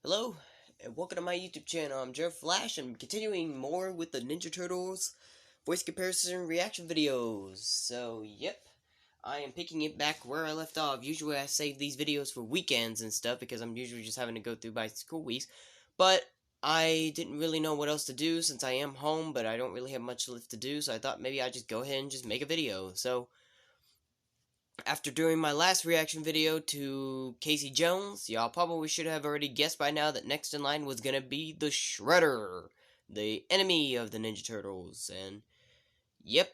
Hello, and welcome to my YouTube channel. I'm Jeff Flash, and I'm continuing more with the Ninja Turtles voice comparison reaction videos. So, yep, I am picking it back where I left off. Usually I save these videos for weekends and stuff, because I'm usually just having to go through my school weeks. But I didn't really know what else to do since I am home, but I don't really have much left to do, so I thought maybe I'd just go ahead and just make a video. So, after doing my last reaction video to Casey Jones, y'all probably should have already guessed by now that next in line was gonna be the Shredder, the enemy of the Ninja Turtles, and yep,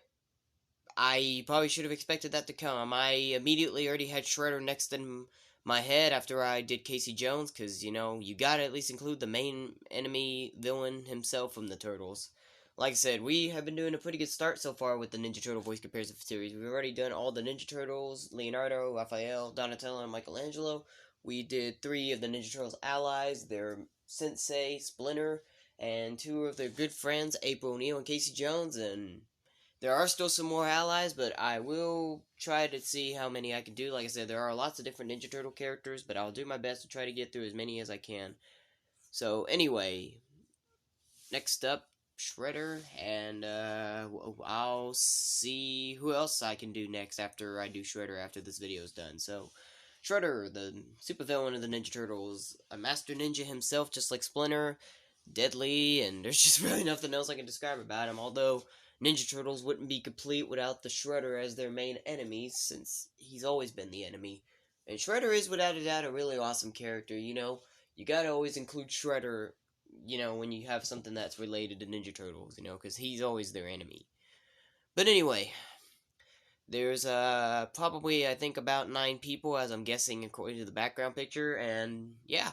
I probably should have expected that to come. I immediately already had Shredder next in my head after I did Casey Jones, because, you know, you gotta at least include the main enemy villain himself from the Turtles. Like I said, we have been doing a pretty good start so far with the Ninja Turtle voice comparison series. We've already done all the Ninja Turtles, Leonardo, Raphael, Donatello, and Michelangelo. We did 3 of the Ninja Turtles' allies, their sensei, Splinter, and 2 of their good friends, April O'Neil and Casey Jones, and there are still some more allies, but I will try to see how many I can do. Like I said, there are lots of different Ninja Turtle characters, but I'll do my best to try to get through as many as I can. So, anyway, next up, Shredder, and I'll see who else I can do next after I do Shredder after this video is done. So, Shredder, the supervillain of the Ninja Turtles, a master ninja himself, just like Splinter, deadly, and there's just really nothing else I can describe about him, although Ninja Turtles wouldn't be complete without the Shredder as their main enemy, since he's always been the enemy. And Shredder is, without a doubt, a really awesome character, you know? You gotta always include Shredder, you know, when you have something that's related to Ninja Turtles, you know, because he's always their enemy. But anyway, there's probably, I think, about 9 people, as I'm guessing according to the background picture, and yeah,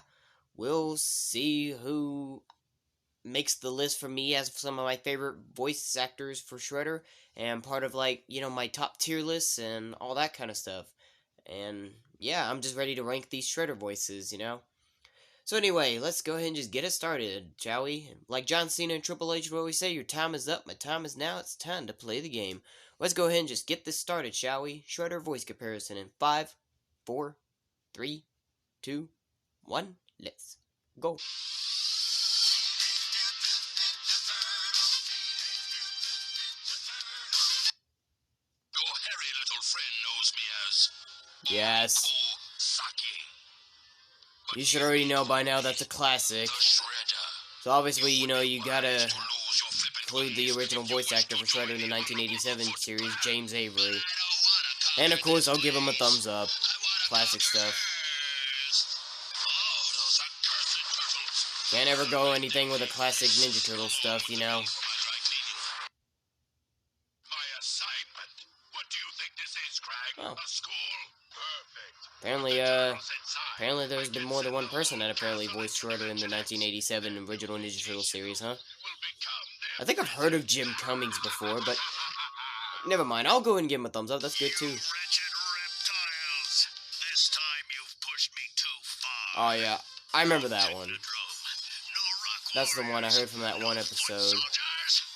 we'll see who makes the list for me as some of my favorite voice actors for Shredder, and part of, like, you know, my top tier lists and all that kind of stuff. And yeah, I'm just ready to rank these Shredder voices, you know? So anyway, let's go ahead and just get it started, shall we? Like John Cena and Triple H would always say, your time is up, my time is now, it's time to play the game. Let's go ahead and just get this started, shall we? Shredder voice comparison in 5, 4, 3, 2, 1, let's go. Your hairy little friend knows me as Yes. Saki. You should already know by now that's a classic. So obviously, you know, you gotta include the original voice actor for Shredder in the 1987 series, James Avery. And of course, I'll give him a thumbs up. Classic stuff. Can't ever go anything with a classic Ninja Turtle stuff, you know. Oh. Apparently there's been more than one person that apparently voiced Shredder in the 1987 original Ninja Turtle series, huh? I think I've heard of Jim Cummings before, but never mind. I'll go and give him a thumbs up. That's good too. Oh yeah, I remember that one. That's the one I heard from that one episode.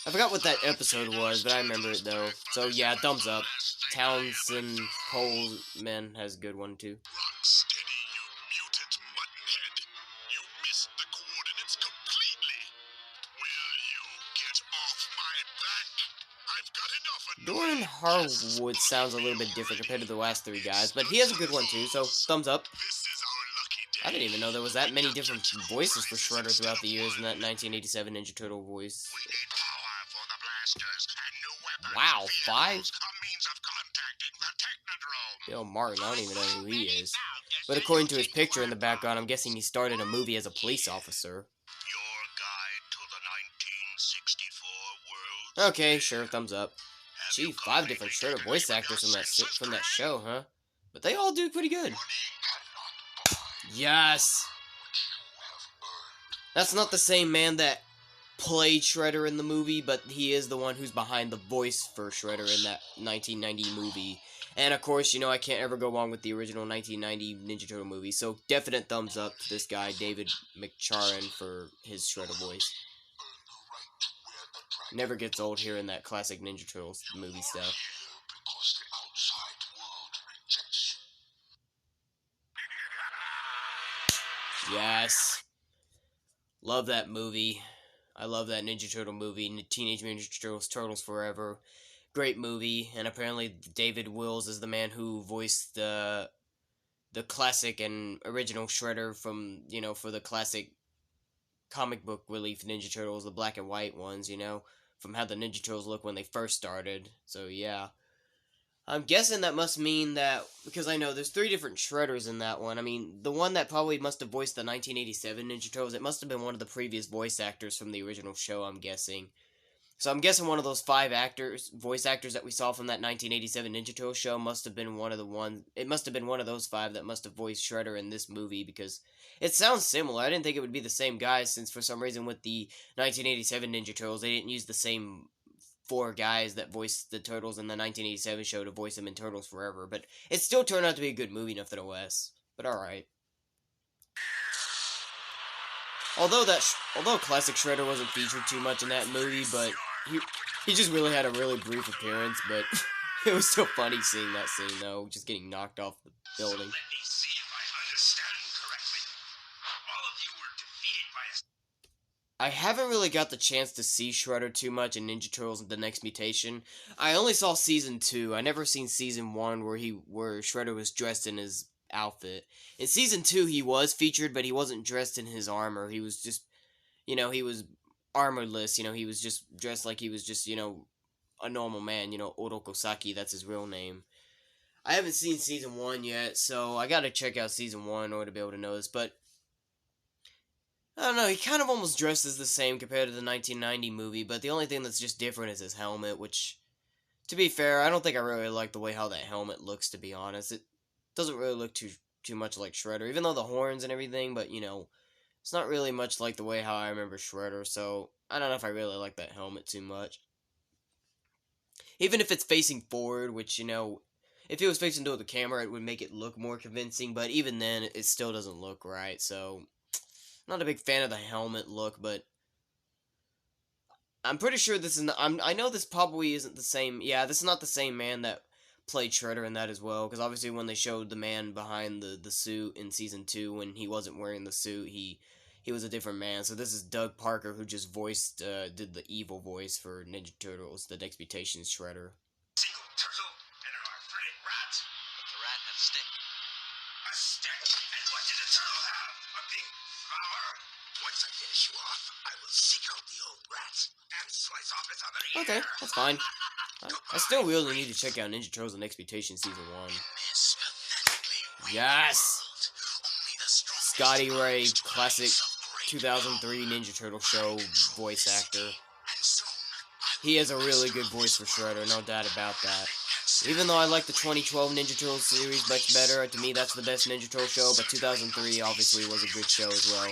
I forgot what that episode was, but I remember it though. So yeah, thumbs up. Townsend Coleman has a good one too. Doran Harwood sounds a little bit different compared to the last 3 guys, but he has a good one too, so thumbs up. I didn't even know there was that many different voices for Shredder throughout the years in that 1987 Ninja Turtle voice. Wow, 5? Bill Martin, I don't even know who he is. But according to his picture in the background, I'm guessing he started a movie as a police officer. Okay, sure, thumbs up. Gee, 5 different Shredder voice actors from that show, huh? But they all do pretty good. Yes! That's not the same man that played Shredder in the movie, but he is the one who's behind the voice for Shredder in that 1990 movie. And of course, you know, I can't ever go wrong with the original 1990 Ninja Turtle movie, so definite thumbs up to this guy, David McCharron, for his Shredder voice. Never gets old hearing that classic Ninja Turtles movie stuff. Yes. Love that movie. I love that Ninja Turtle movie, Teenage Mutant Ninja Turtles, Turtles Forever. Great movie, and apparently David Wills is the man who voiced the classic and original Shredder from, for the classic comic book relief Ninja Turtles, the black and white ones, from how the Ninja Turtles look when they first started. So yeah. I'm guessing that must mean that, because I know there's three different Shredders in that one. I mean, the one that probably must have voiced the 1987 Ninja Turtles, it must have been one of the previous voice actors from the original show, I'm guessing. So I'm guessing one of those voice actors that we saw from that 1987 Ninja Turtle show must have been it must have been one of those five that must have voiced Shredder in this movie, because it sounds similar. I didn't think it would be the same guy, since for some reason with the 1987 Ninja Turtles, they didn't use the same four guys that voiced the Turtles in the 1987 show to voice them in Turtles Forever, but it still turned out to be a good movie nonetheless. But alright. Although Classic Shredder wasn't featured too much in that movie, but he just really had a really brief appearance, but it was still funny seeing that scene, though, just getting knocked off the building. So let me see if I understand correctly. All of you were defeated by a... I haven't really got the chance to see Shredder too much in Ninja Turtles: The Next Mutation. I only saw season 2. I never seen season 1 where Shredder was dressed in his outfit. In season 2 he was featured, but he wasn't dressed in his armor. He was just, he was armorless, he was just dressed like he was just, a normal man, Orokosaki, that's his real name. I haven't seen season 1 yet, so I gotta check out season 1 in order to be able to know this, but I don't know, he kind of almost dresses the same compared to the 1990 movie, but the only thing that's just different is his helmet, which, to be fair, I don't think I really like the way how that helmet looks, to be honest. It doesn't really look too much like Shredder, even though the horns and everything, but, it's not really much like the way how I remember Shredder, so I don't know if I really like that helmet too much. Even if it's facing forward, which, if it was facing toward the camera, it would make it look more convincing, but even then, it still doesn't look right, so not a big fan of the helmet look, but I'm pretty sure this is not, I know this probably isn't the same. Yeah, this is not the same man that played Shredder in that as well, because obviously when they showed the man behind the suit in season 2 when he wasn't wearing the suit, he was a different man. So this is Doug Parker, who just did the evil voice for Ninja Turtles: The Next Mutation Shredder. Single turtle and an arthritic rat. But the rat had a stick. A stick? And what did the turtle have? A big flower? Once I finish you off, I will seek out the old rat and slice off its other ear. Okay, that's fine. I still really need to check out Ninja Turtles: The Next Mutation Season 1. Yes! Scotty Ray, classic 2003 Ninja Turtle show voice actor. He has a really good voice for Shredder, no doubt about that. Even though I like the 2012 Ninja Turtles series much better, to me that's the best Ninja Turtle show, but 2003 obviously was a good show as well.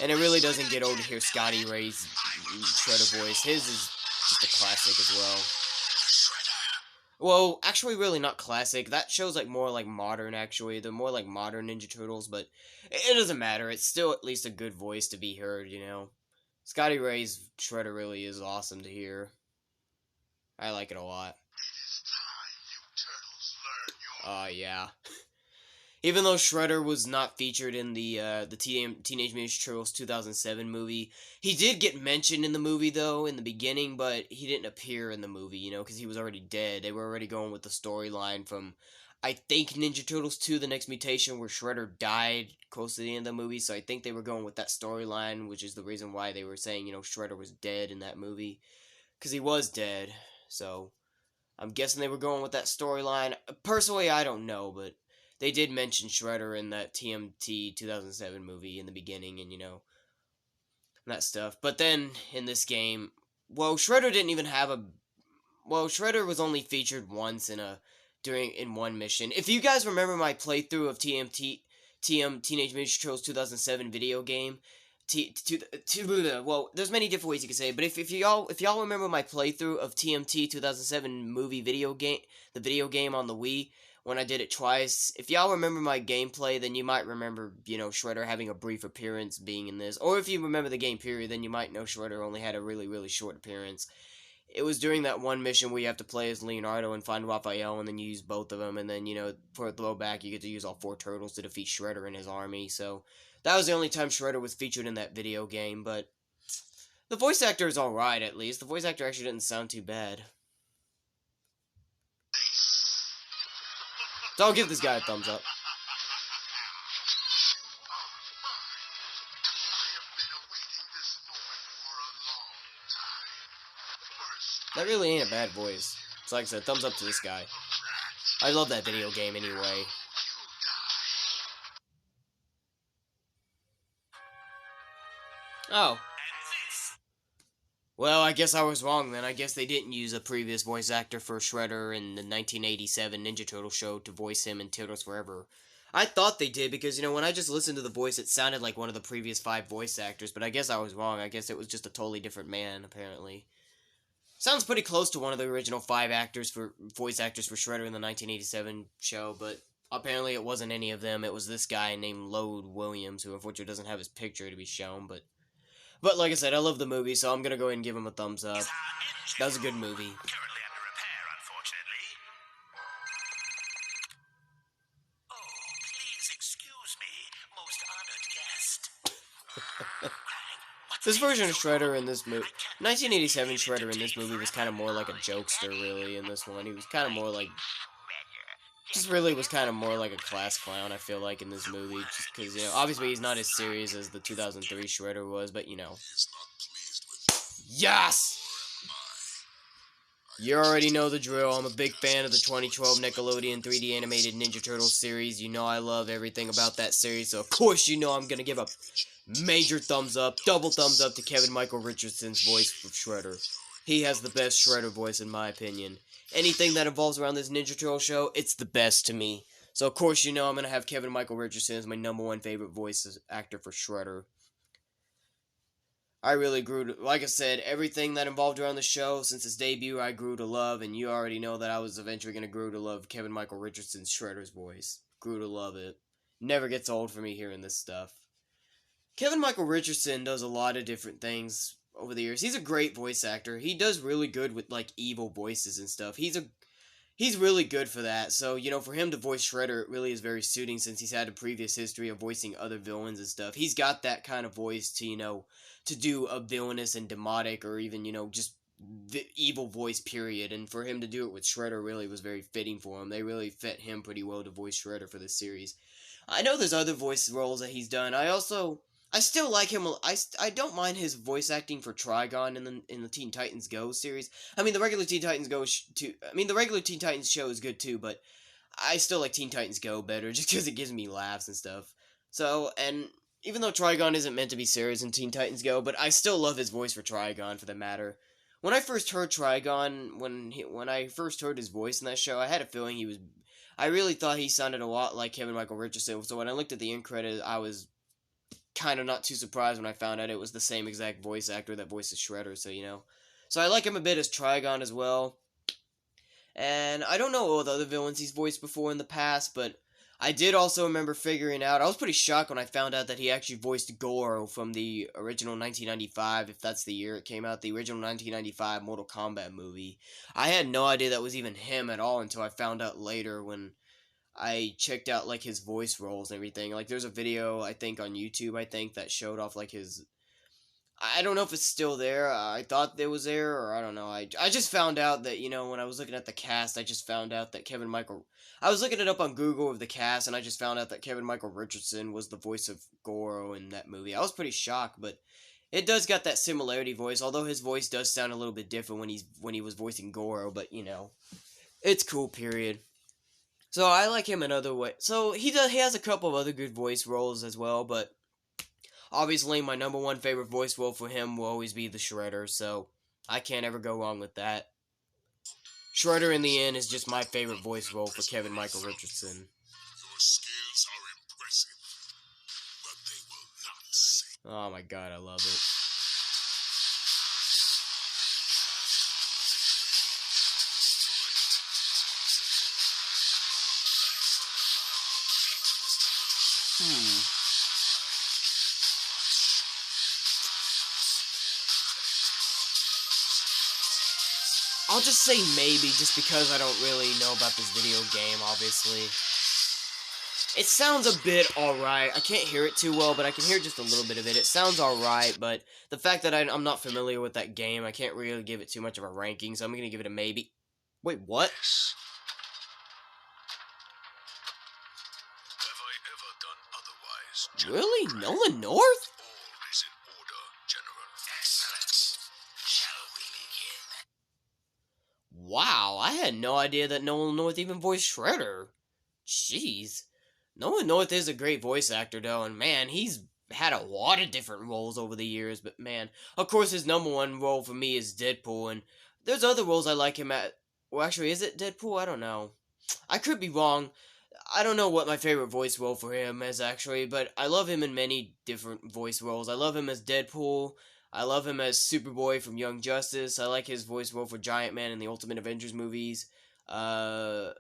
And it really doesn't get old to hear Scotty Ray's Shredder voice. His is just a classic as well. Well, actually really not classic. That show's like more like modern, actually. They're more like modern Ninja Turtles, but it doesn't matter. It's still at least a good voice to be heard, Scotty Ray's Shredder really is awesome to hear. I like it a lot. Yeah. Even though Shredder was not featured in the Teenage Mutant Ninja Turtles 2007 movie, he did get mentioned in the movie, though, in the beginning, but he didn't appear in the movie, because he was already dead. They were already going with the storyline from, I think, Ninja Turtles 2, The Next Mutation, where Shredder died close to the end of the movie, so I think they were going with that storyline, which is the reason why they were saying, Shredder was dead in that movie, because he was dead, so I'm guessing they were going with that storyline. Personally, I don't know, but they did mention Shredder in that TMT 2007 movie in the beginning, and that stuff. But then in this game, Shredder didn't even have a. Shredder was only featured once in one mission. If you guys remember my playthrough of Teenage Mutant Turtles 2007 video game, there's many different ways you can say it, but if y'all remember my playthrough of TMT 2007 movie video game, the video game on the Wii, when I did it twice. If y'all remember my gameplay, then you might remember, Shredder having a brief appearance being in this. Or if you remember the game period, then you might know Shredder only had a really, really short appearance. It was during that one mission where you have to play as Leonardo and find Raphael, and then you use both of them, and then, for a throwback, you get to use all 4 turtles to defeat Shredder and his army, so That was the only time Shredder was featured in that video game, but the voice actor is alright, at least. The voice actor actually didn't sound too bad. So I'll give this guy a thumbs up. That really ain't a bad voice. So like I said, thumbs up to this guy. I love that video game anyway. Oh. Well, I guess I was wrong then. I guess they didn't use a previous voice actor for Shredder in the 1987 Ninja Turtle show to voice him in Turtles Forever. I thought they did because, you know, when I just listened to the voice, it sounded like one of the previous 5 voice actors, but I guess I was wrong. I guess it was just a totally different man, apparently. Sounds pretty close to one of the original 5 voice actors for Shredder in the 1987 show, but apparently it wasn't any of them. It was this guy named Lode Williams, who unfortunately doesn't have his picture to be shown, But like I said, I love the movie, so I'm gonna go ahead and give him a thumbs up. That was a good movie. Currently under repair, unfortunately. Oh, please excuse me, most honored guest. This version of Shredder in this movie, 1987 Shredder in this movie was kind of more like a jokester, really, in this one. He was kind of more like, just really was kind of more like a class clown, I feel like, in this movie. Just because, you know, obviously he's not as serious as the 2003 Shredder was, but, you know. Yes! You already know the drill. I'm a big fan of the 2012 Nickelodeon 3D animated Ninja Turtles series. You know I love everything about that series, so of course you know I'm gonna give a major thumbs up, double thumbs up to Kevin Michael Richardson's voice for Shredder. He has the best Shredder voice in my opinion. Anything that involves around this Ninja Turtle show, it's the best to me. So of course you know I'm gonna have Kevin Michael Richardson as my #1 favorite voice actor for Shredder. I really grew to, like I said, everything that involved around the show since its debut I grew to love, and you already know that I was eventually going to grow to love Kevin Michael Richardson's Shredder's voice. Grew to love it. Never gets old for me hearing this stuff. Kevin Michael Richardson does a lot of different things over the years. He's a great voice actor. He does really good with, like, evil voices and stuff. He's really good for that. So, you know, for him to voice Shredder, it really is very suiting since he's had a previous history of voicing other villains and stuff. He's got that kind of voice to, you know, to do a villainous and demonic or even, you know, just the evil voice, period. And for him to do it with Shredder really was very fitting for him. They really fit him pretty well to voice Shredder for this series. I know there's other voice roles that he's done. I still like him. I don't mind his voice acting for Trigon in the Teen Titans Go series. I mean, the regular Teen Titans Go the regular Teen Titans show is good too, but I still like Teen Titans Go better just because it gives me laughs and stuff. So, and even though Trigon isn't meant to be serious in Teen Titans Go, but I still love his voice for Trigon for the matter. When I first heard Trigon, when I first heard his voice in that show, I had a feeling I really thought he sounded a lot like Kevin Michael Richardson. So when I looked at the end credits, I was kind of not too surprised when I found out it was the same exact voice actor that voices Shredder, so, you know. So I like him a bit as Trigon as well. And I don't know all the other villains he's voiced before in the past, but I did also remember figuring out, I was pretty shocked when I found out that he actually voiced Goro from the original 1995, if that's the year it came out, the original 1995 Mortal Kombat movie. I had no idea that was even him at all until I found out later when I checked out, like, his voice roles and everything. Like, there's a video, I think, on YouTube, that showed off, like, his... I don't know if it's still there. I thought it was there, or I don't know. I just found out that, you know, when I was looking at the cast, I just found out that Kevin Michael... I was looking it up on Google of the cast, and I just found out that Kevin Michael Richardson was the voice of Goro in that movie. I was pretty shocked, but it does got that similarity voice, although his voice does sound a little bit different when he was voicing Goro, but, you know, it's cool, period. So I like him another way. So he has a couple of other good voice roles as well, but obviously my #1 favorite voice role for him will always be the Shredder, so I can't ever go wrong with that. Shredder in the end is just my favorite voice role for Kevin Michael Richardson. Your skills are impressive, but they will not save. Oh my god, I love it. I'll just say maybe, just because I don't really know about this video game, obviously. It sounds a bit alright. I can't hear it too well, but I can hear just a little bit of it. It sounds alright, but the fact that I'm not familiar with that game, I can't really give it too much of a ranking, so I'm gonna give it a maybe. Wait, what? Yes. Have I ever done otherwise, General Really? Craig? Nolan North? All is in order, General. Excellent. Shall we begin? Wow, I had no idea that Nolan North even voiced Shredder. Jeez. Nolan North is a great voice actor, though, and man, he's had a lot of different roles over the years, but man, of course, his number one role for me is Deadpool, and there's other roles I like him at. Well, actually, is it Deadpool? I don't know. I could be wrong. I don't know what my favorite voice role for him is, actually, but I love him in many different voice roles. I love him as Deadpool. I love him as Superboy from Young Justice. I like his voice role for Giant Man in the Ultimate Avengers movies. Uh,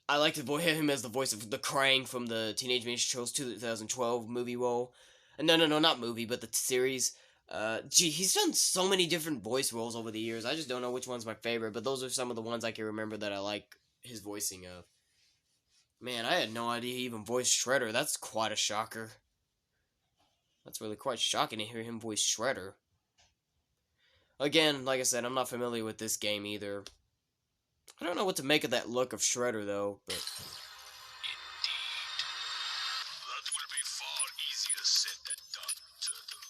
I like to voice him as the voice of the Krang from the Teenage Mutant Ninja Turtles 2012 movie role. No, not movie, but the series. Gee, he's done so many different voice roles over the years. I just don't know which one's my favorite, but those are some of the ones I can remember that I like his voicing of. Man, I had no idea he even voiced Shredder. That's quite a shocker. That's really quite shocking to hear him voice Shredder. Again, like I said, I'm not familiar with this game either. I don't know what to make of that look of Shredder, though, but... That will be far easier said than done, Turtle.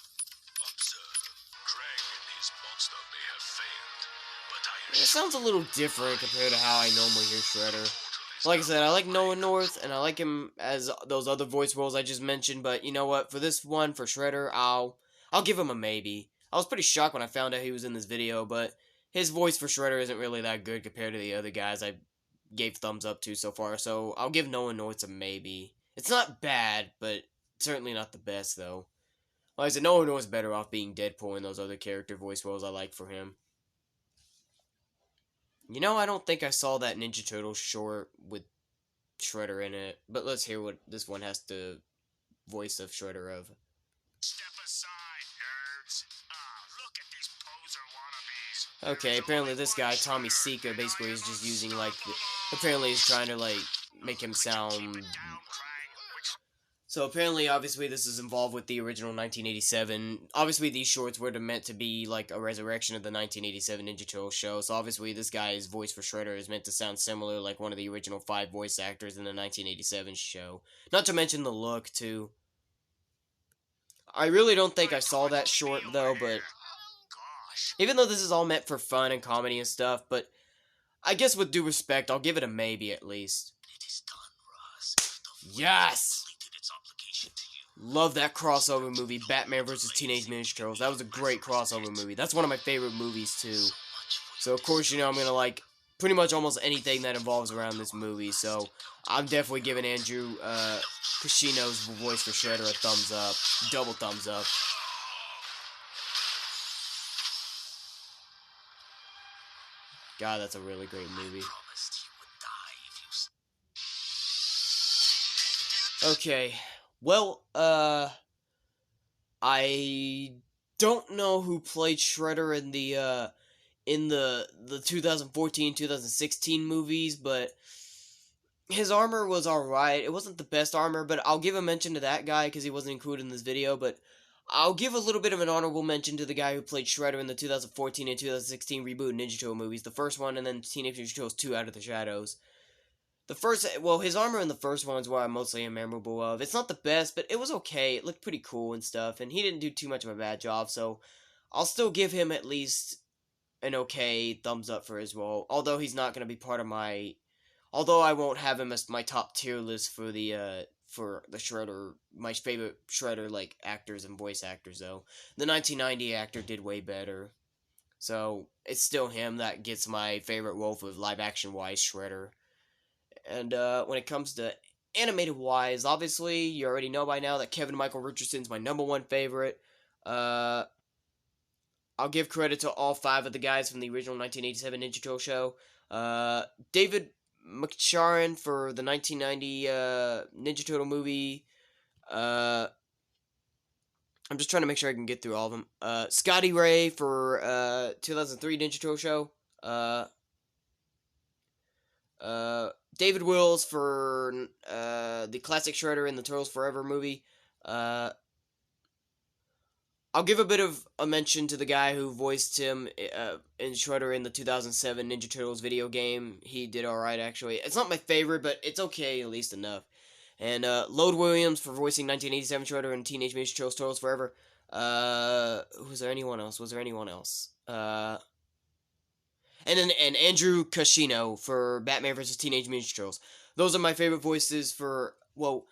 Observe, Krang and his monster may have failed, but I It sounds a little different compared to how I normally hear Shredder. Like I said, I like Nolan North, and I like him as those other voice roles I just mentioned, but you know what? For this one, for Shredder, I'll give him a maybe. I was pretty shocked when I found out he was in this video, but his voice for Shredder isn't really that good compared to the other guys I gave thumbs up to so far, so I'll give Nolan North a maybe. It's not bad, but certainly not the best, though. Like I said, Nolan North's better off being Deadpool and those other character voice roles I like for him. You know, I don't think I saw that Ninja Turtle short with Shredder in it, but let's hear what this one has to voice of Shredder of. step aside, nerds. Look at these poser wannabes. Okay, apparently this guy, Tommy Sika, basically is just using, like, apparently he's trying to, like, make him sound... So apparently, obviously, this is involved with the original 1987. Obviously, these shorts were meant to be like a resurrection of the 1987 Ninja Turtles show. So obviously, this guy's voice for Shredder is meant to sound similar, like one of the original 5 voice actors in the 1987 show. Not to mention the look too. I really don't think I saw that short though, but even though this is all meant for fun and comedy and stuff, but I guess with due respect, I'll give it a maybe at least. It is done, Ross. Yes! Love that crossover movie, Batman vs. Teenage Mutant Ninja Turtles. That was a great crossover movie. That's one of my favorite movies, too. So, of course, you know, I'm going to like pretty much almost anything that involves around this movie. So, I'm definitely giving Andrew Casino's voice for Shredder a thumbs up. Double thumbs up. God, that's a really great movie. Okay. Well, I don't know who played Shredder in the 2014-2016 movies, but his armor was alright. It wasn't the best armor, but I'll give a mention to that guy because he wasn't included in this video, but I'll give a little bit of an honorable mention to the guy who played Shredder in the 2014 and 2016 reboot Ninja Turtle movies, the first one, and then Teenage Mutant Ninja Turtles 2 Out of the Shadows. The first, well, his armor in the first one is what I'm mostly memorable of. It's not the best, but it was okay. It looked pretty cool and stuff, and he didn't do too much of a bad job, so I'll still give him at least an okay thumbs up for his role. Although he's not going to be part of my, although I won't have him as my top tier list for the Shredder, my favorite Shredder like actors and voice actors though. The 1990 actor did way better, so it's still him that gets my favorite role for live action wise Shredder. And when it comes to animated wise, obviously you already know by now that Kevin Michael Richardson's my number one favorite. I'll give credit to all 5 of the guys from the original 1987 Ninja Turtle show. David McSharon for the 1990 Ninja Turtle movie. I'm just trying to make sure I can get through all of them. Scotty Ray for 2003 Ninja Turtle show. David Wills for the classic Shredder in the Turtles Forever movie. I'll give a bit of a mention to the guy who voiced him in Shredder in the 2007 Ninja Turtles video game. He did alright, actually. It's not my favorite, but it's okay, at least enough. And Lode Williams for voicing 1987 Shredder in Teenage Mutant Ninja Turtles Forever. Was there anyone else? And Andrew Cascino for Batman vs. Teenage Mutant Ninja Turtles. Those are my favorite voices for, well,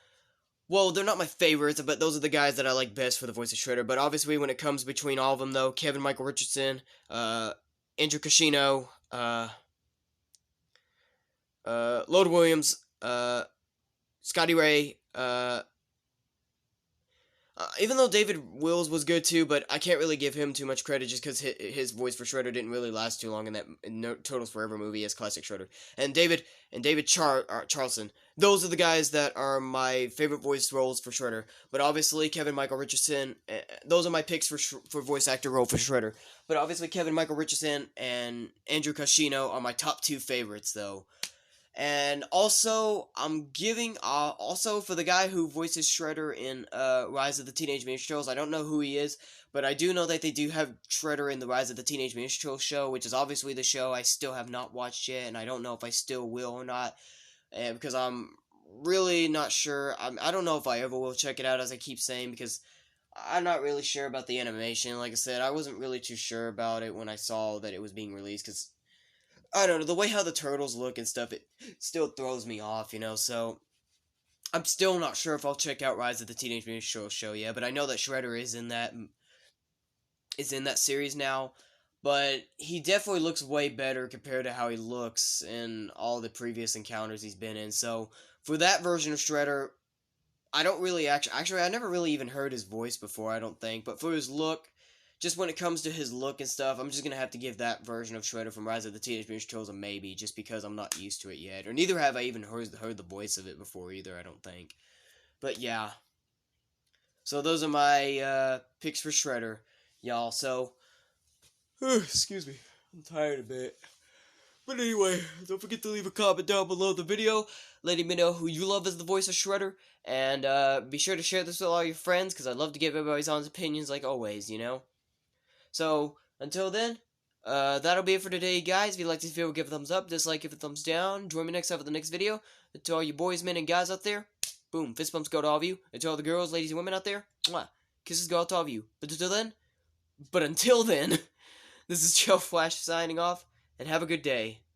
they're not my favorites, but those are the guys that I like best for the voice of Shredder. But obviously, when it comes between all of them, though, Kevin Michael Richardson, Andrew Cascino, Lode Williams, Scotty Ray, even though David Wills was good too, but I can't really give him too much credit just because his voice for Shredder didn't really last too long in that Turtles Forever movie as classic Shredder. And David Charlson, those are the guys that are my favorite voice roles for Shredder. But obviously Kevin Michael Richardson, those are my picks for voice actor role for Shredder. But obviously Kevin Michael Richardson and Andrew Cascino are my top two favorites though. And also, I'm giving, also for the guy who voices Shredder in, Rise of the Teenage Mutant Ninja Turtles, I don't know who he is, but I do know that they do have Shredder in the Rise of the Teenage Mutant Ninja Turtles show, which is obviously the show I still have not watched yet, and I don't know if I still will or not, because I'm really not sure. I don't know if I ever will check it out, as I keep saying, because I'm not really sure about the animation. Like I said, I wasn't really too sure about it when I saw that it was being released, because I don't know, the way how the turtles look and stuff, it still throws me off, so I'm still not sure if I'll check out Rise of the Teenage Mutant Ninja Turtles show yet, but I know that Shredder is in that series now, but he definitely looks way better compared to how he looks in all the previous encounters he's been in. So for that version of Shredder, I don't really actually I never really even heard his voice before, I don't think, but for his look, just when it comes to his look and stuff, I'm just gonna have to give that version of Shredder from Rise of the Teenage Mutant Ninja Turtles a maybe, just because I'm not used to it yet, or neither have I even heard the voice of it before either. I don't think, but yeah. So those are my picks for Shredder, y'all. So, excuse me, I'm tired a bit. But anyway, don't forget to leave a comment down below the video, letting me know who you love as the voice of Shredder, and be sure to share this with all your friends, because I'd love to get everybody's honest opinions like always. So, until then, that'll be it for today, guys. If you liked this video, give it a thumbs up, dislike, give it a thumbs down. Join me next time for the next video. And to all you boys, men, and guys out there, boom, fist bumps go to all of you. And to all the girls, ladies, and women out there, mwah, kisses go out to all of you. But until then, this is Joe Flash signing off, and have a good day.